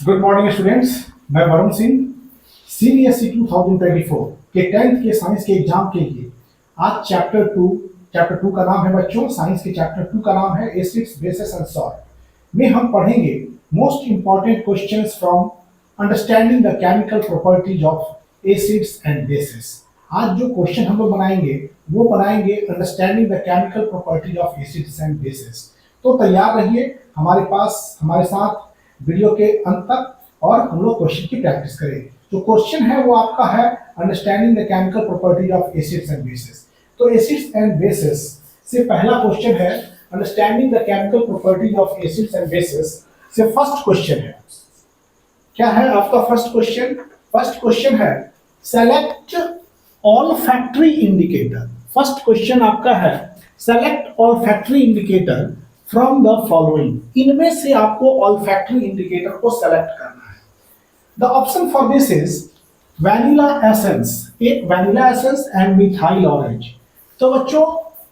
Good morning students. मैं Varun Singh CBSE 2024 के 10th के साइंस के एग्जाम के लिए आज चैप्टर टू का नाम है बच्चों, साइंस के चैप्टर 2 का नाम है एसिड्स बेसिस एंड सॉल्ट में हम पढ़ेंगे most important questions from understanding the chemical properties of acids and bases. आज जो क्वेश्चन हम लोग बनाएंगे वो बनाएंगे understanding the chemical properties of acids and bases. तो तैयार रहिए हमारे साथ वीडियो के अंत तक और हम लोग क्वेश्चन की प्रैक्टिस करें। जो क्वेश्चन है वो आपका है understanding the chemical properties of acids and bases. तो एसिड्स एंड बेसिस से पहला क्वेश्चन है understanding the chemical properties of acids and bases से फर्स्ट क्वेश्चन है। क्या है आपका फर्स्ट क्वेश्चन? फर्स्ट क्वेश्चन है select olfactory indicator. First question आपका है select olfactory indicator from the following. इनमें से आपको ऑल्फैक्टरी इंडिकेटर को सेलेक्ट करना है। The option for this is vanilla essence, एक vanilla essence and methyl orange. तो बच्चों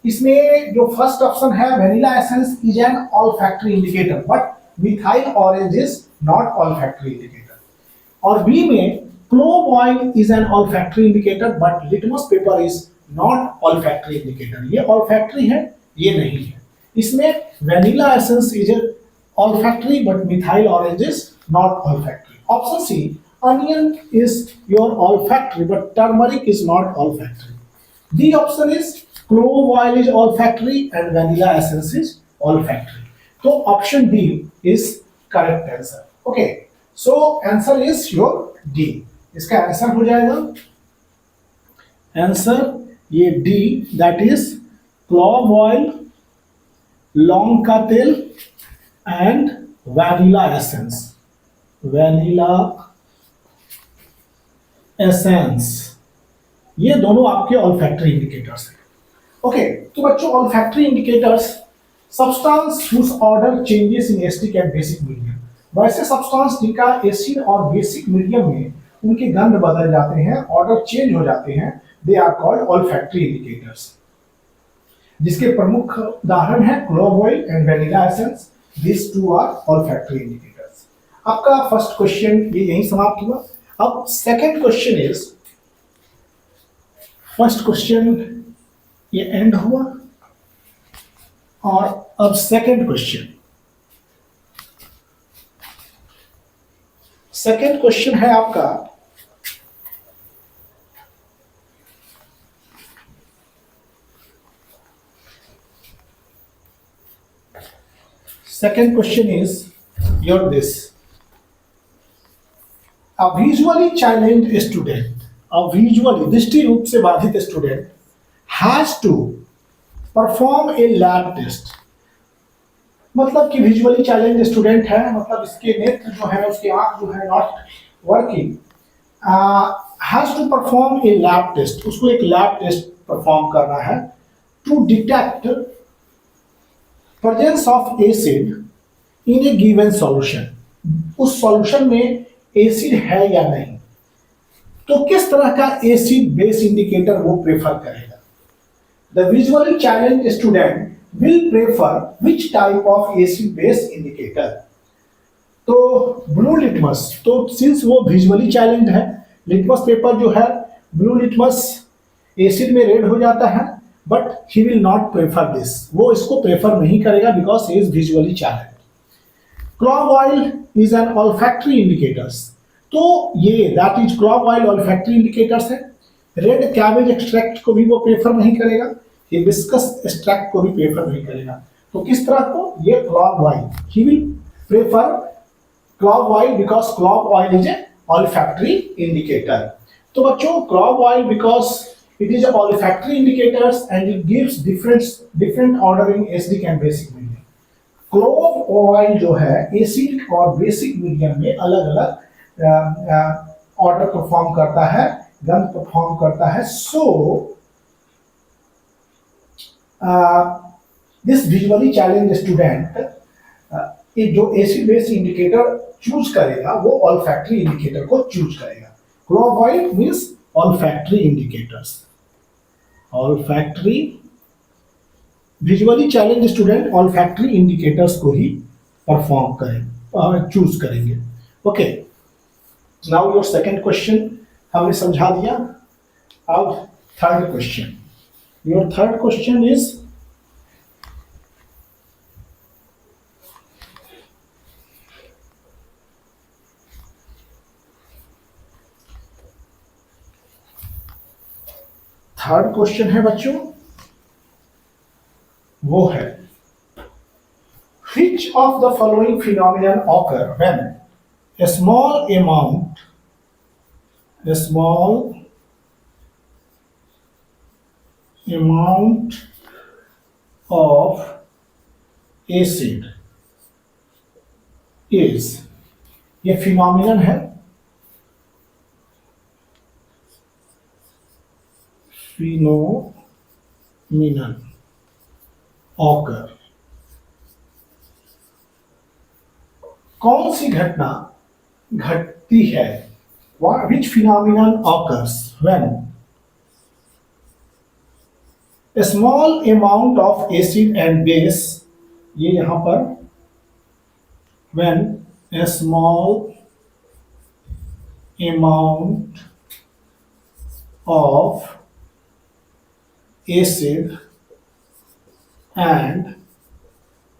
इसमें जो फर्स्ट ऑप्शन है vanilla essence is an olfactory indicator but methyl orange is not olfactory indicator. और बी में clove oil is an olfactory indicator but litmus paper is not olfactory indicator. ये olfactory है, ये नहीं है। इसमें vanilla essence is olfactory but methyl orange is not olfactory. Option C, onion is your olfactory but turmeric is not olfactory. The option is clove oil is olfactory and vanilla essence is olfactory. So option D is correct answer. Okay, so answer is your D. इसका answer हो जाएगा answer ये D, that is clove oil, लौंग का तेल and vanilla essence. Vanilla essence ये दोनों आपके ऑल्फैक्टरी इंडिकेटर्स हैं। ओके, तो बच्चों olfactory indicators substance whose odour changes in acidic and basic medium. वैसे सब्सटेंस जिनका एसिड और बेसिक मीडियम में उनके गंध बदल जाते हैं, ऑर्डर चेंज हो जाते हैं, they are called olfactory indicators, जिसके प्रमुख उदाहरण है clove oil and vanilla essence. This two are olfactory indicators. आपका फर्स्ट क्वेश्चन ये यहीं समाप्त हुआ। अब second question is, first question ये एंड हुआ और अब सेकंड क्वेश्चन है आपका second question is your this. A visually challenged student, a visually दृष्टि रूप से बाधित student has to perform a lab test। मतलब कि विजुअली चैलेंज स्टूडेंट है, मतलब इसके नेत्र जो है, उसके आंख जो है not working, has to perform a lab test. उसको एक लैब टेस्ट परफॉर्म करना है to detect presence of acid in a given solution. उस सॉल्यूशन में एसिड है या नहीं। तो किस तरह का एसिड बेस इंडिकेटर वो प्रेफर करेगा? The visually challenge student will prefer which type of acid base indicator? तो ब्लू लिटमस। तो सिंस वो विजुअली चैलेंज है, लिटमस पेपर जो है ब्लू लिटमस एसिड में रेड हो जाता है, but he will not prefer this. वो इसको प्रेफर नहीं करेगा because he is visually challenge. Clove oil is an olfactory indicators. तो ये that is clove oil olfactory indicators है। रेड कैबेज एक्सट्रैक्ट को भी वो प्रेफर नहीं करेगा, हिबिस्कस एक्सट्रैक्ट को भी प्रेफर नहीं करेगा। तो किस तरह को? ये clove oil, he will prefer clove oil because clove oil is a olfactory indicator. तो बच्चों clove oil because it is a olfactory indicators and it gives different order in acidic and basic medium. Clove oil जो है acidic और basic medium में अलग अलग order perform करता है, गंध परफॉर्म करता है। So this visually challenge student जो एसिड बेस इंडिकेटर चूज करेगा वो ऑल्फैक्टरी इंडिकेटर को चूज करेगा। Clove oil means olfactory indicators. Olfactory visually challenge student olfactory indicators को ही परफॉर्म करें, चूज करेंगे। Okay, now your second question हमने समझा दिया। अब third question, your third question is third question है बच्चों, वो है which of the following phenomenon occur when a small amount of acid is, ये phenomenon है, phenomenon occur, कौन सी घटना घटती है, which phenomenon occurs when a small amount of acid and base, ये यहां पर when a small amount of acid and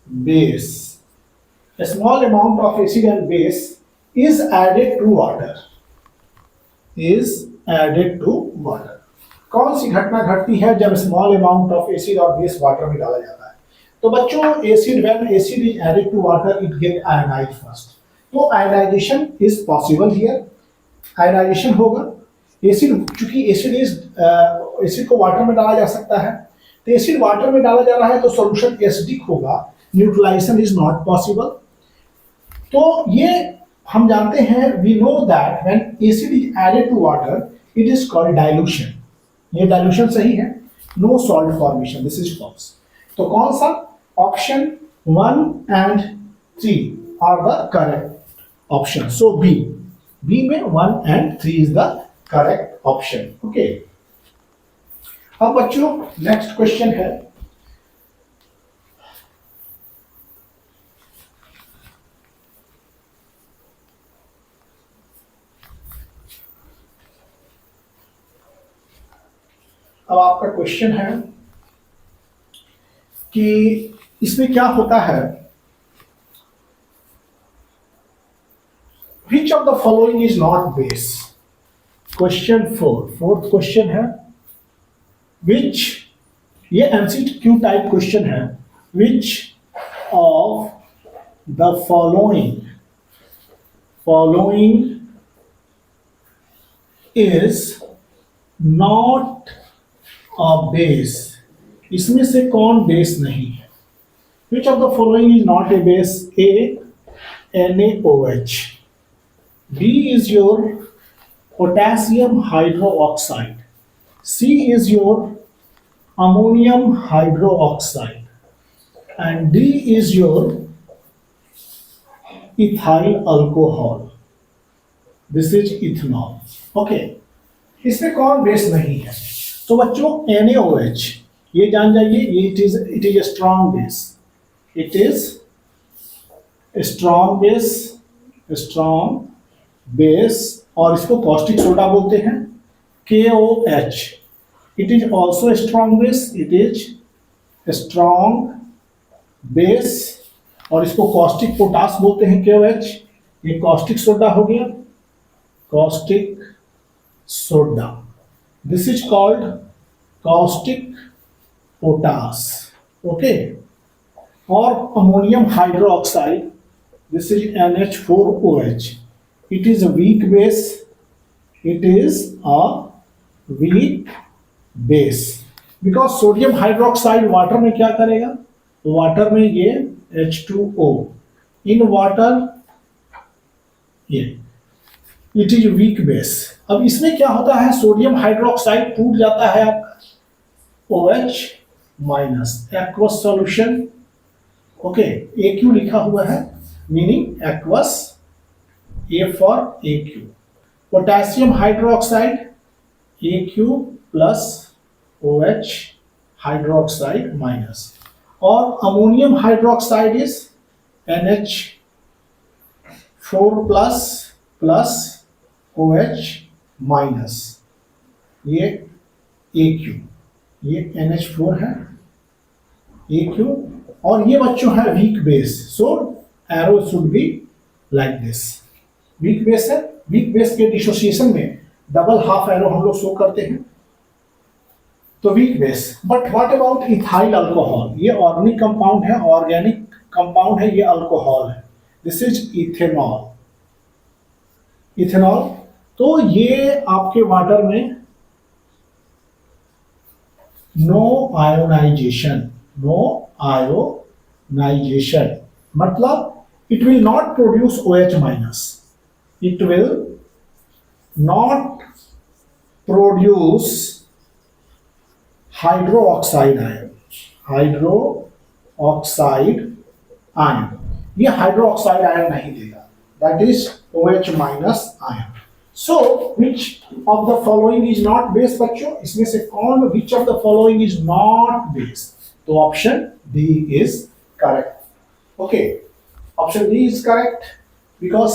base, a small amount of acid and base is added to water, कौन सी घटना घटती है जब स्मॉल अमाउंट ऑफ एसिड और base water में डाला जाता है। तो बच्चों acid, when acid is added to water it get ionised first, तो ionisation is possible here, ionisation होगा। एसिड, चूंकि एसिड को वाटर में डाला जा सकता है, तो एसिड वाटर में डाला जा रहा है तो सॉल्यूशन एसिडिक होगा, न्यूट्रलाइजेशन इज नॉट पॉसिबल। तो ये हम जानते हैं, we know that when acid is added to water it is called dilution, ये डाइल्यूशन सही है, no salt formation, this is false. तो कौन सा, option 1 and 3 are the correct option, so B में 1 and 3 is the correct option. Okay, अब बच्चों next question है, अब आपका क्वेश्चन है कि इसमें क्या होता है, which of the following is not base, question 4, fourth question है, which, ये MCQ टाइप क्वेश्चन है, which of the following is not a base, इसमें से कौन बेस नहीं है, which of the following is not a base, A NaOH, B is your potassium hydroxide, C is your ammonium hydroxide, and D is your ethyl alcohol, this is ethanol। okay, इसमें कौन base नहीं है, तो बच्चों NaOH, ये जान जाइए, ये it is strong base, it is strong base, और इसको कॉस्टिक सोडा बोलते हैं, KOH, it is also strong base, it is strong base, और इसको कॉस्टिक पोटास बोलते हैं, KOH, ये कॉस्टिक सोडा हो गया, caustic soda, this is called caustic potash, okay, or ammonium hydroxide, this is NH4OH, it is a weak base, because sodium hydroxide water में क्या करेगा, वाटर में ये H2O, in water ये इट इज वीक बेस। अब इसमें क्या होता है, सोडियम हाइड्रोक्साइड टूट जाता है आपका OH minus, aqueous solution, okay, AQ लिखा हुआ है, meaning aqueous, A for AQ, potassium hydroxide AQ plus OH hydroxide minus, और ammonium hydroxide is 4 plus plus OH minus, ये AQ, ये NH4 है AQ, और ये बच्चों है weak base, so arrow should be like this. Weak base है, weak base के डिसोसिएशन में डबल हाफ एरो हम लोग शो करते हैं, तो weak base. But what about ethyl alcohol, ये ऑर्गेनिक कंपाउंड है, ऑर्गेनिक कंपाउंड है, ये अल्कोहल है, दिस इज इथेनॉल। इथेनॉल, तो ये आपके वाटर में नो आयोनाइजेशन, नो आयोनाइजेशन मतलब it will not produce OH minus, it will not produce hydroxide ion, hydroxide ion, ये हाइड्रोक्साइड आयन नहीं देगा, that is OH minus ion. So which of the following is not base बच्चों, इसमें से कौन, which of the following is not base, तो option D is correct. Okay, option D is correct because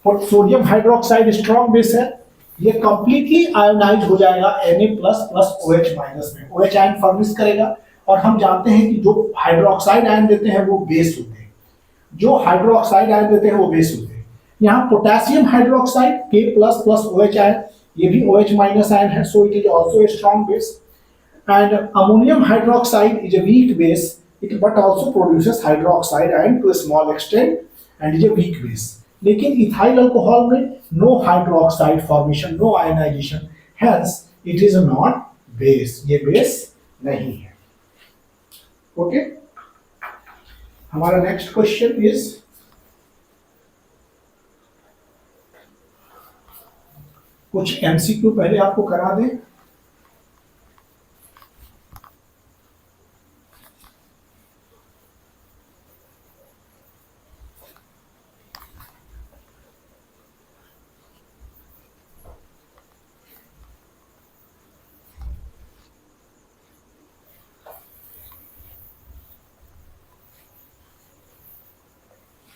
sodium hydroxide strong base है, ये completely ionise हो जाएगा Na plus plus OH minus में, OH आयन फर्निश करेगा, और हम जानते हैं कि जो हाइड्रोक्साइड आयन देते हैं वो बेस होते हैं, जो हाइड्रोक्साइड आयन देते हैं वो बेस होते हैं। यहाँ potassium hydroxide K plus plus OH ion, ये भी OH माइनस आयन है, so it is also a strong base. And ammonium hydroxide is a weak base, it but also produces hydroxide ion to a small extent and is a weak base. लेकिन ethyl alcohol में no hydroxide formation, no ionization, hence it is not base, ये base नहीं है। Okay, हमारा next question is कुछ MCQ पहले आपको करा दें।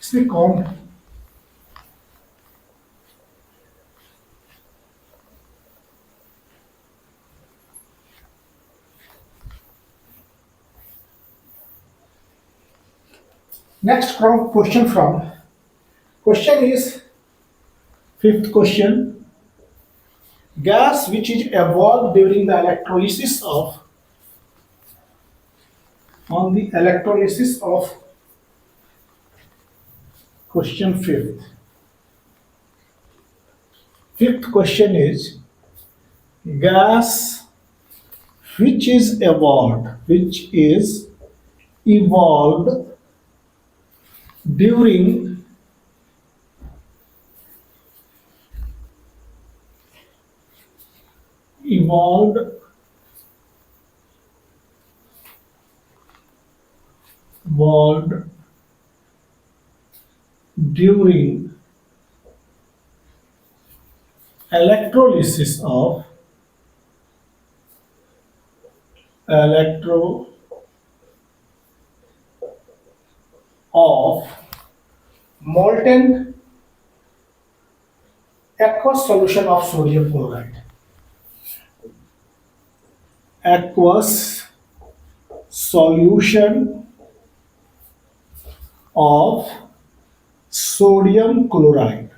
इसमें कौन है? Next question from question is fifth question. Gas which is evolved during the electrolysis of question fifth. Fifth question is gas which is evolved during electrolysis of molten aqueous solution of sodium chloride. Aqueous solution of sodium chloride.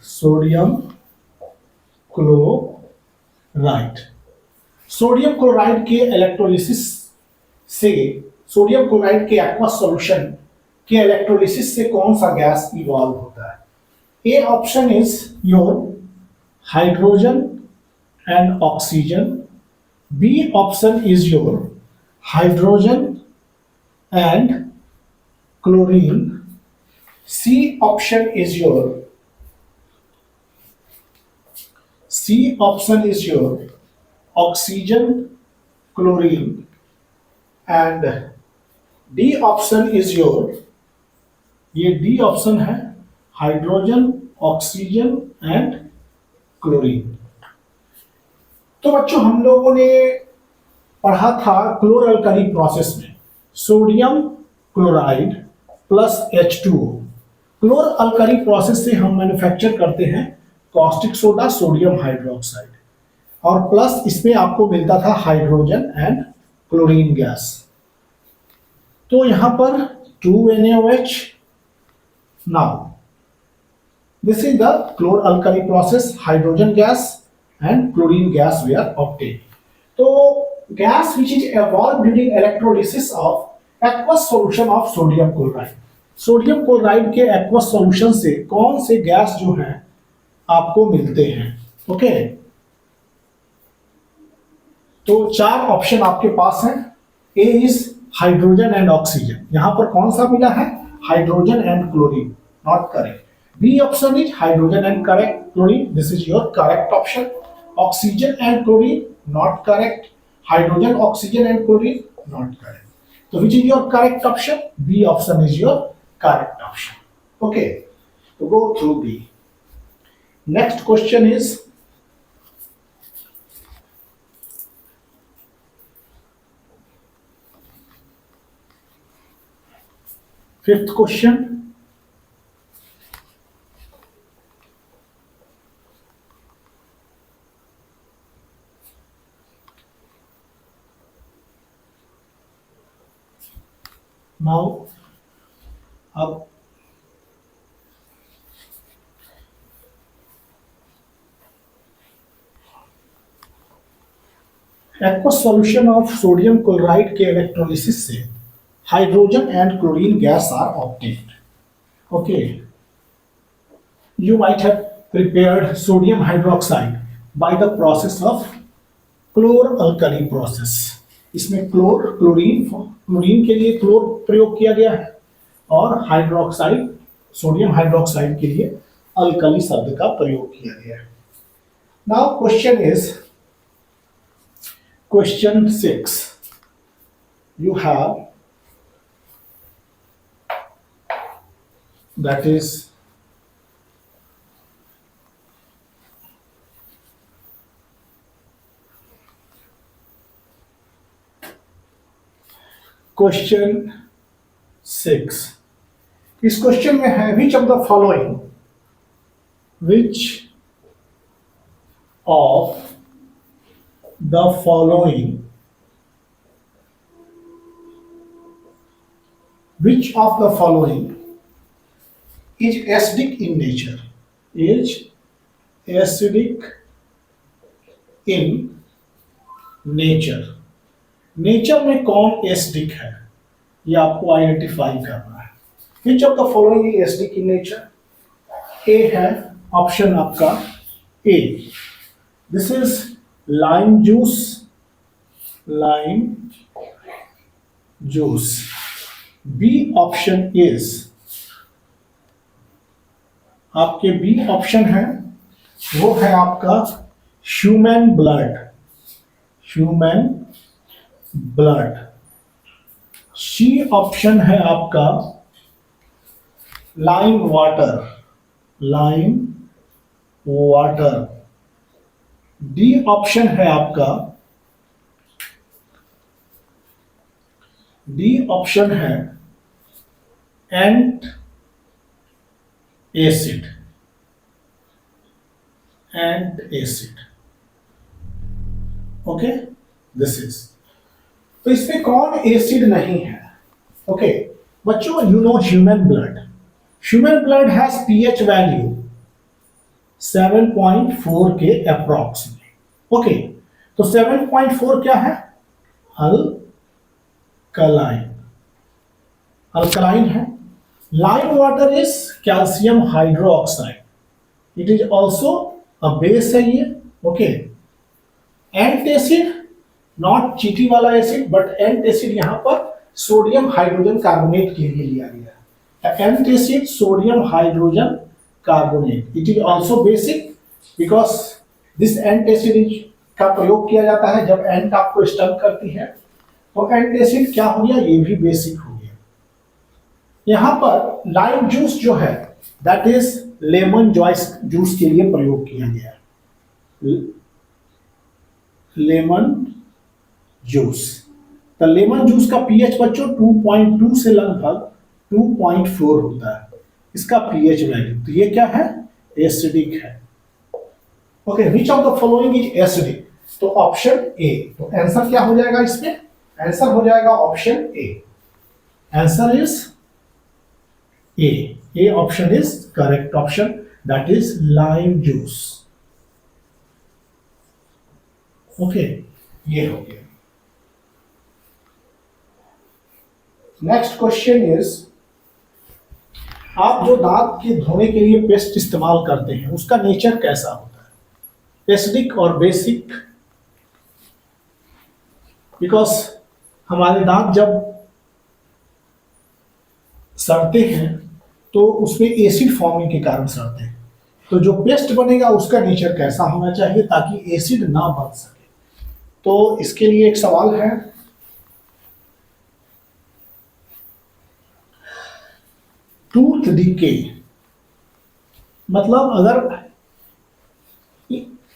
Sodium chloride के electrolysis से, sodium chloride के aqueous solution के electrolysis से कौन सा gas evolve होता है? A option is your hydrogen and oxygen, B option is your hydrogen and chlorine, C option is your oxygen, chlorine, and D option is your, ये D option है hydrogen, oxygen and chlorine. तो बच्चों हम लोगों ने पढ़ा था chloralkali process में sodium chloride plus H2O, क्लोर alkali process से हम मैन्युफैक्चर करते हैं कॉस्टिक सोडा, सोडियम हाइड्रोक्साइड, और प्लस इसमें आपको मिलता था हाइड्रोजन एंड क्लोरीन गैस। तो यहां पर 2NaOH। Now this is the chlor-alkali process, hydrogen gas and chlorine gas were obtained. So gas which is evolved during electrolysis of aqueous solution of sodium chloride. Sodium chloride के aqueous solution से कौन से gas जो हैं आपको मिलते हैं? Okay, तो 4 ऑप्शन आपके पास हैं। ए इज हाइड्रोजन एंड ऑक्सीजन, यहां पर कौन सा मिला है? Hydrogen and chlorine, not correct. B option is hydrogen and chlorine. This is your correct option. Oxygen and chlorine, not correct. Hydrogen, oxygen and chlorine, not correct. So which is your correct option? B option is your correct option. Okay. So go through B. Next question is fifth question. Now, अब aqueous solution of sodium chloride के electrolysis से hydrogen and chlorine gas are obtained. Okay, you might have prepared sodium hydroxide by the process of chlor alkali process. इसमें chlorine के लिए क्लोर प्रयोग किया गया है और हाइड्रोक्साइड, सोडियम हाइड्रोक्साइड के लिए अल्कली शब्द का प्रयोग किया गया है। Now question is question 6। You have that is question 6। इस क्वेश्चन में है which of the following is acidic in nature, is acidic in nature। Nature में कौन एसिडिक है ये आपको आइडेंटिफाई करना है। Which of the following is acidic in nature? A है ऑप्शन आपका A, this is lime juice. B option is आपके बी ऑप्शन है वो है आपका ह्यूमन ब्लड। सी ऑप्शन है आपका लाइम वाटर। डी ऑप्शन है आपका एंट एसिड। Okay, this is. तो इसमें कौन एसिड नहीं है? ओके बच्चों, you know human blood has pH value 7.4 के अप्रॉक्स में। ओके, तो 7.4 क्या है? अल्कलाइन है। Lime water is calcium hydroxide, it is also a base है ये। ओके, एंट एसिड, नॉट चीटी वाला एसिड बट एंट एसिड यहां पर सोडियम हाइड्रोजन कार्बोनेट के लिए लिया गया है। Antacid sodium hydrogen carbonate, it is also basic because this antacid का प्रयोग किया जाता है जब एंट आपको स्टंग करती है। तो एंट एसिड क्या हो गया? ये भी बेसिक हो गया। यहां पर लाइम जूस जो है दैट इज लेमन जूस के लिए प्रयोग किया गया है। लेमन जूस, तो लेमन जूस का पीएच बच्चों 2.2 से लगभग 2.4 होता है। इसका पीएच वैल्यू, तो ये क्या है, एसिडिक है। Okay, which of the following is acidic, तो ऑप्शन ए, तो आंसर क्या हो जाएगा इसमें, आंसर हो जाएगा option A, answer is A option is correct option, that is lime juice. Okay, ये हो गया। नेक्स्ट क्वेश्चन इज, आप जो दांत के धोने के लिए पेस्ट इस्तेमाल करते हैं उसका नेचर कैसा होता है, एसिडिक और बेसिक। बिकॉज हमारे दांत जब सड़ते हैं तो उसमें एसिड फॉर्मिंग के कारण सड़ते हैं, तो जो पेस्ट बनेगा उसका नेचर कैसा होना चाहिए ताकि एसिड ना बन सके। तो इसके लिए एक सवाल है, टूथ डीके, मतलब अगर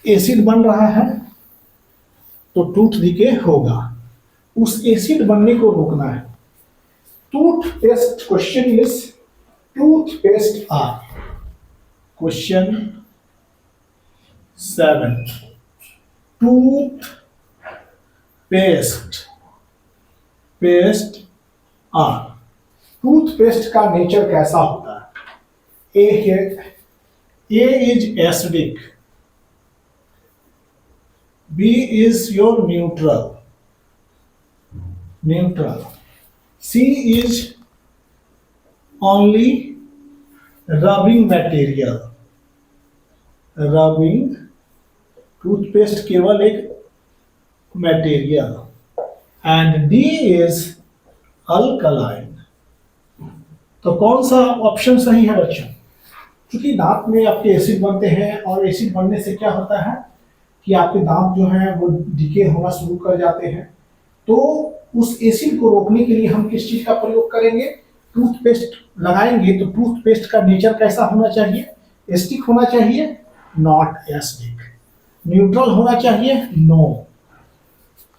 एसिड बन रहा है तो टूथ डीके होगा, उस एसिड बनने को रोकना है। Toothpaste, question is toothpaste are, question 7, toothpaste are, toothpaste का नेचर कैसा होता है, A is acidic, B is your neutral, C is only rubbing material, toothpaste केवल एक material, and D is alkaline. तो कौन सा ऑप्शन सही है बच्चों, क्योंकि दांत में आपके एसिड बनते हैं और एसिड बनने से क्या होता है कि आपके दांत जो हैं वो डीके होना शुरू कर जाते हैं, तो उस एसिड को रोकने के लिए हम किस चीज का प्रयोग करेंगे, टूथपेस्ट लगाएंगे। तो टूथपेस्ट का नेचर कैसा होना चाहिए, एसिडिक होना चाहिए, नॉट एसिडिक, न्यूट्रल होना चाहिए, नो,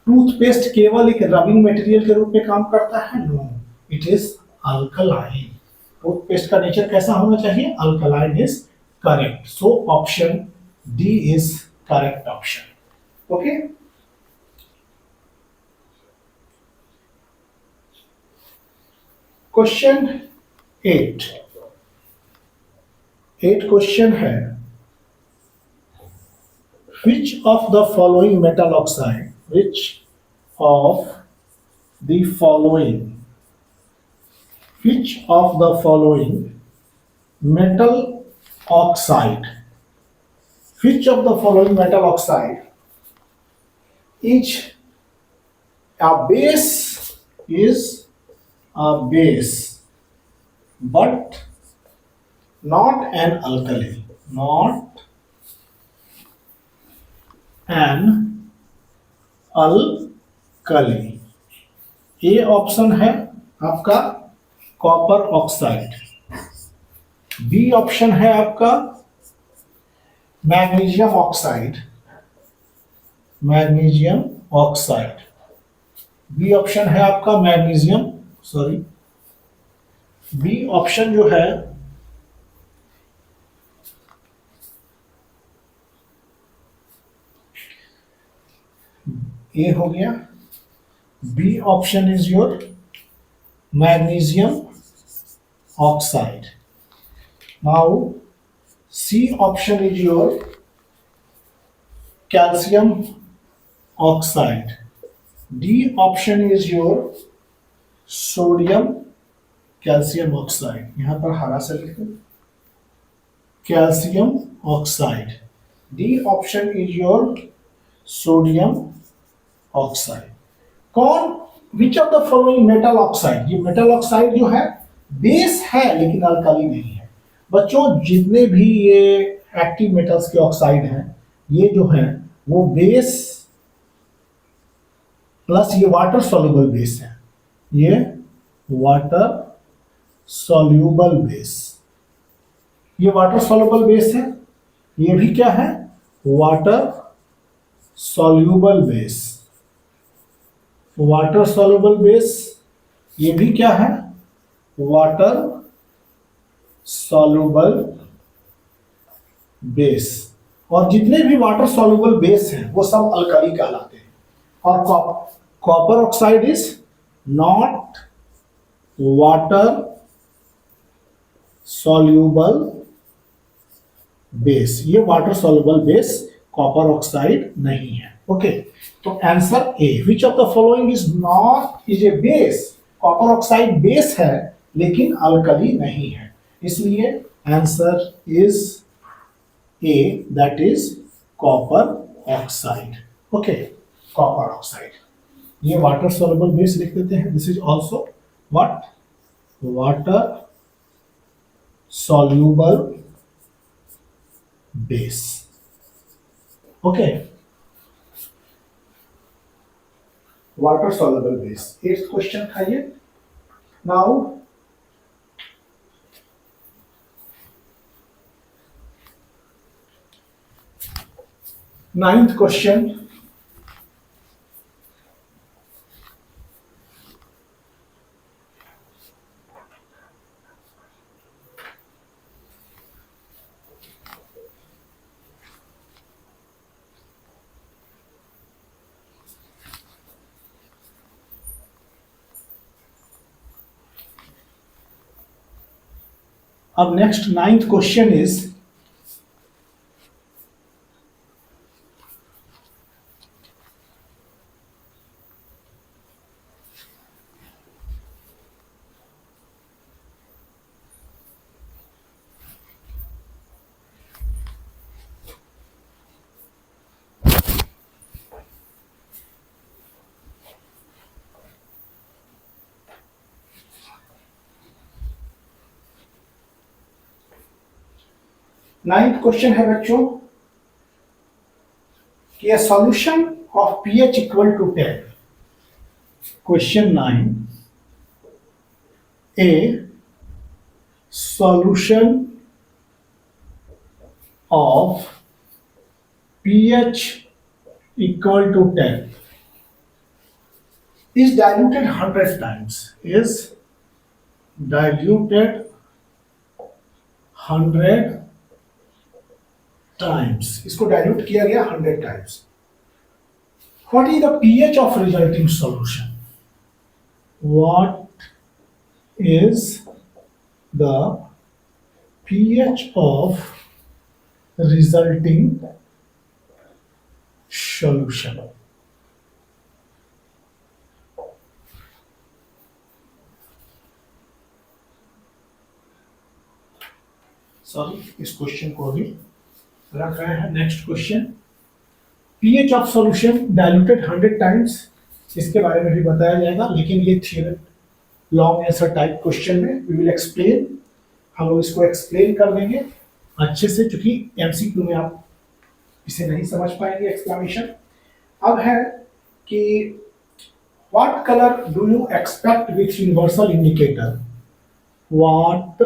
टूथपेस्ट केवल एक रबिंग मटेरियल के रूप में काम करता है, no, it is alkaline. Toothpaste का नेचर कैसा होना चाहिए, alkaline is correct, so option D is correct option. Okay, question 8 question है, which of the following metal oxide, which of the following metal oxide is a base but not an alkali, A option है आपका copper oxide, B option है आपका magnesium oxide, B option है आपका B option जो है A हो गया, B option is your magnesium oxide, now C option is your calcium oxide, D option is your sodium calcium oxide, यहां पर हरा से लिखें calcium oxide, D option is your sodium oxide. कौन, which of the following metal oxide, ये metal oxide जो है base है लेकिन अल्कली नहीं है। बच्चों जितने भी ये एक्टिव मेटल्स के ऑक्साइड हैं ये जो है वो बेस प्लस ये वाटर सॉल्युबल बेस है, ये वाटर सॉल्युबल बेस, ये वाटर सॉल्युबल बेस है, ये भी क्या है water soluble base, water soluble base, ये भी क्या है वाटर सॉल्युबल बेस, और जितने भी वाटर सॉल्युबल बेस हैं वो सब अल्कली कहलाते हैं। और copper oxide is not water soluble base, ये water soluble base copper oxide नहीं है। ओके, तो answer A, which of the following is not is a base, copper oxide base है लेकिन अल्कली नहीं है, इसलिए answer is A, that is copper oxide. Okay, copper oxide, ये water soluble base लिख देते हैं। This is also what, water soluble base. Okay, water soluble base। 8th question खाइए। Now 9th question। अब next 9th question is, ninth question है बच्चों कि a solution of pH equal to 10। Question 9, a solution of pH equal to 10 is diluted 100 times, is diluted 100 times, इसको dilute किया गया 100 times। What is the pH of resulting solution? What is the pH of resulting solution? Sorry, इस question को भी रख रहे हैं। Next question, pH of solution diluted 100 times, इसके बारे में भी बताया जाएगा, लेकिन ये theory long answer type question में वी विल एक्सप्लेन, हम लोग इसको एक्सप्लेन कर देंगे अच्छे से, क्योंकि एमसीक्यू में आप इसे नहीं समझ पाएंगे एक्सप्लेनेशन। अब है कि what colour do you expect with universal indicator, what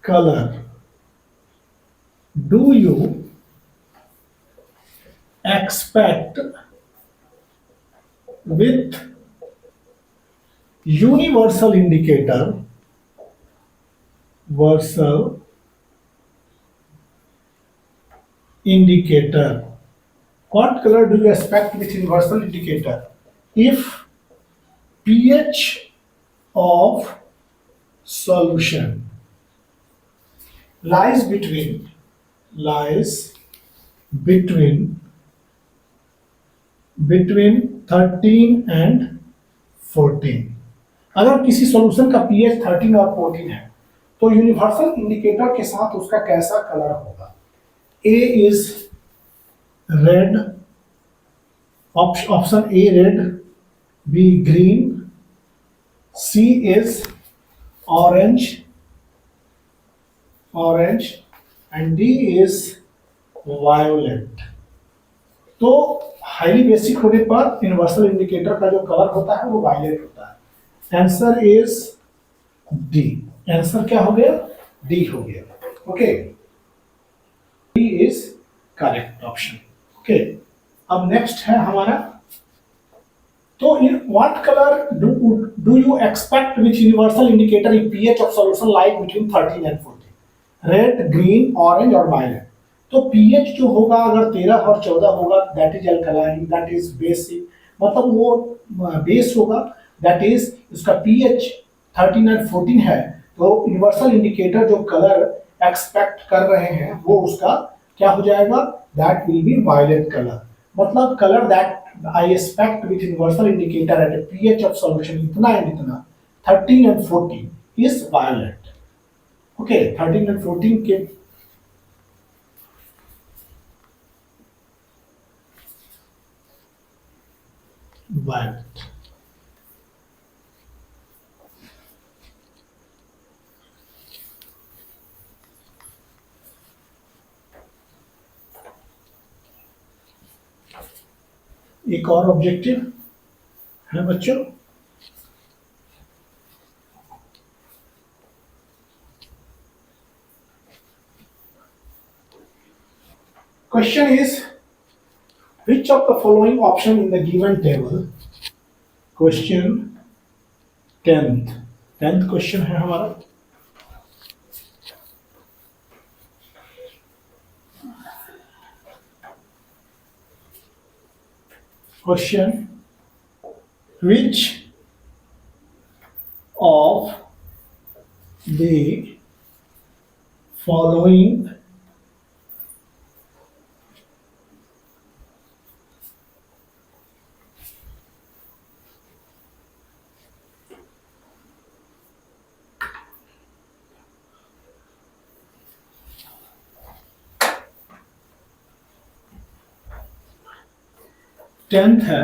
colour do you expect with universal indicator, universal indicator, what color do you expect with universal indicator if pH of solution lies between 13 and 14। अगर किसी solution का pH 13 और 14 है तो universal indicator के साथ उसका कैसा कलर होगा? A is red, option A red, B green, C is orange and D is violet. तो हाईली बेसिक होने पर यूनिवर्सल इंडिकेटर का जो कलर होता है वो वायलेट होता है। Answer is D. आंसर क्या हो गया? डी हो गया। Okay, D is correct option. Okay, अब नेक्स्ट है हमारा तो in what color do you expect with universal indicator in pH of solution like between 13 and 14? Red, green, orange और वायलेट। तो पीएच जो होगा अगर 13 और 14 होगा that is alkaline, that is basic, मतलब वो बेस होगा, दैट इज उसका पीएच 13 एंड 14 है, तो यूनिवर्सल इंडिकेटर जो कलर एक्सपेक्ट कर रहे हैं वो उसका क्या हो जाएगा, that will be violet colour. मतलब colour that I expect with universal indicator at a pH of solution इतना एंड इतना 13 and 14 is violet. Okay, 13 and 14 के वायलेट। एक और ऑब्जेक्टिव है बच्चों, question is which of the following option in the given table, question 10th question है हमारा, question which of the following tenth है,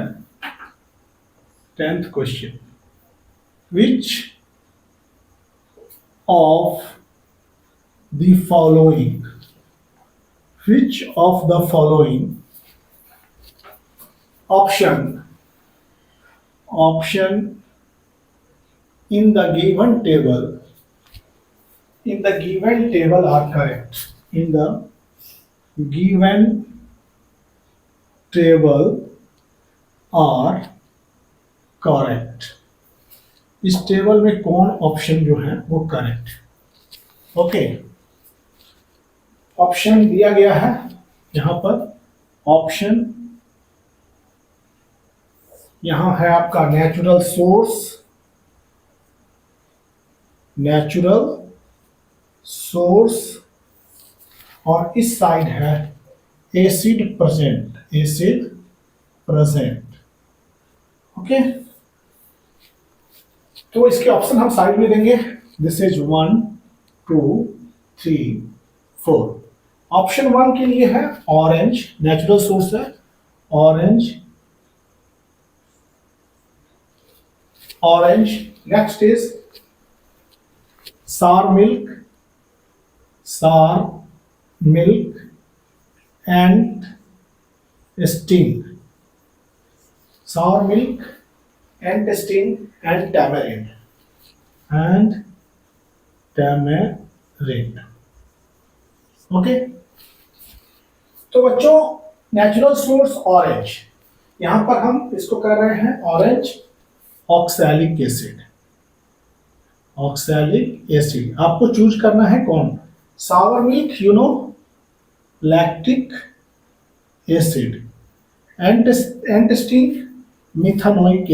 10th question, which of the following, which of the following option in the given table are correct, in the given table are correct. इस table में कौन option जो है वो correct. Okay, option दिया गया है यहां पर, ऑप्शन यहां है आपका नेचुरल सोर्स और इस साइड है एसिड प्रेजेंट। ओके, तो इसके ऑप्शन हम साइड में देंगे, दिस इज 1 2 3 4। ऑप्शन 1 के लिए है ऑरेंज, नेचुरल सोर्स है orange. Next is sour milk and sting, sour milk and sting and tamarind okay. तो बच्चों नेचुरल सोर्स ऑरेंज, यहां पर हम इसको कर रहे हैं ऑरेंज ऑक्सैलिक एसिड। आपको चूज करना है कौन, sour milk you know, lactic acid and sting methanoic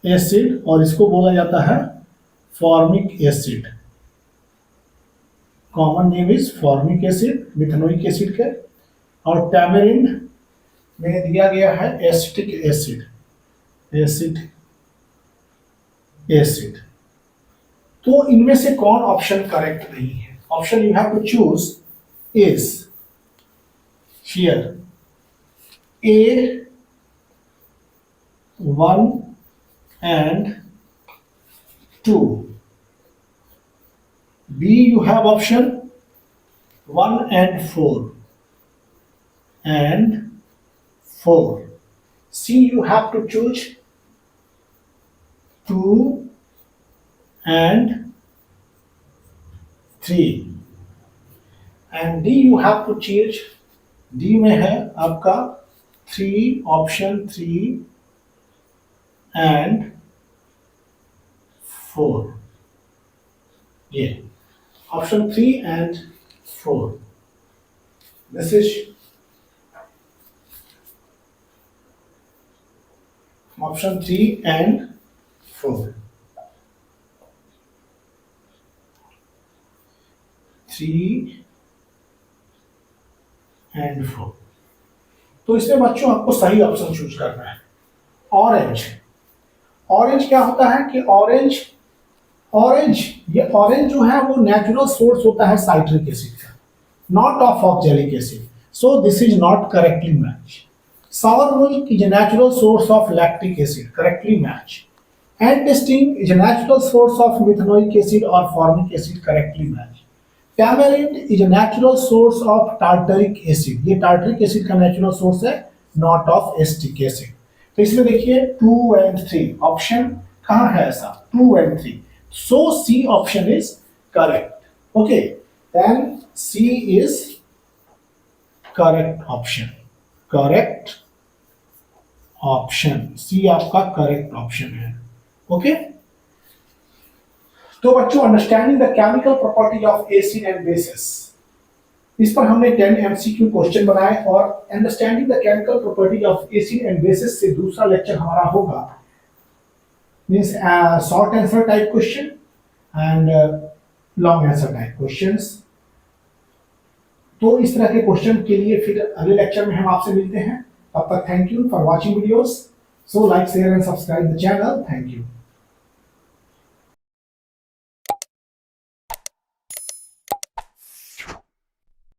acid और इसको बोला जाता है formic acid. Common name is formic acid, methanoic acid के। और टैमरिंड में दिया गया है एसिटिक एसिड। तो इनमें से कौन ऑप्शन करेक्ट नहीं है, option you have to choose is here A 1 and 2, B you have option 1 and 4, C you have to choose 2 and 3 and D you have to choose, D में है आपका 3, option 3 and 4. Yeah, option 3 and 4. This is option 3 and 4. 3 and 4. तो इसमें बच्चों आपको सही option choose करना है। ऑरेंज, ऑरेंज क्या होता है कि ऑरेंज ये ऑरेंज जो है वो नेचुरल सोर्स होता है साइट्रिक एसिड का, not of oxalic acid, so this is not correctly match. sour milk is a natural source of lactic acid, correctly match. Anthistamine is a natural source of methanoic acid or formic acid, correctly match. Tamarind is a natural source of tartaric acid, ये tartaric acid का natural source है, not of acetic acid. तो इसमें देखिए 2 and 3 option कहाँ है ऐसा, 2 and 3, so C option is correct. Okay, then C is correct option. Correct option C आपका करेक्ट ऑप्शन है। ओके, तो बच्चों understanding the chemical property of acid and bases, इस पर हमने 10 एमसीक्यू क्वेश्चन बनाए और understanding the chemical property of acid and bases से दूसरा लेक्चर हमारा होगा means short answer type question and long answer type questions. तो इस तरह के क्वेश्चन के लिए फिर अगले लेक्चर में हम आपसे मिलते हैं। तब तक thank you for watching videos, so like share and subscribe the channel. Thank you.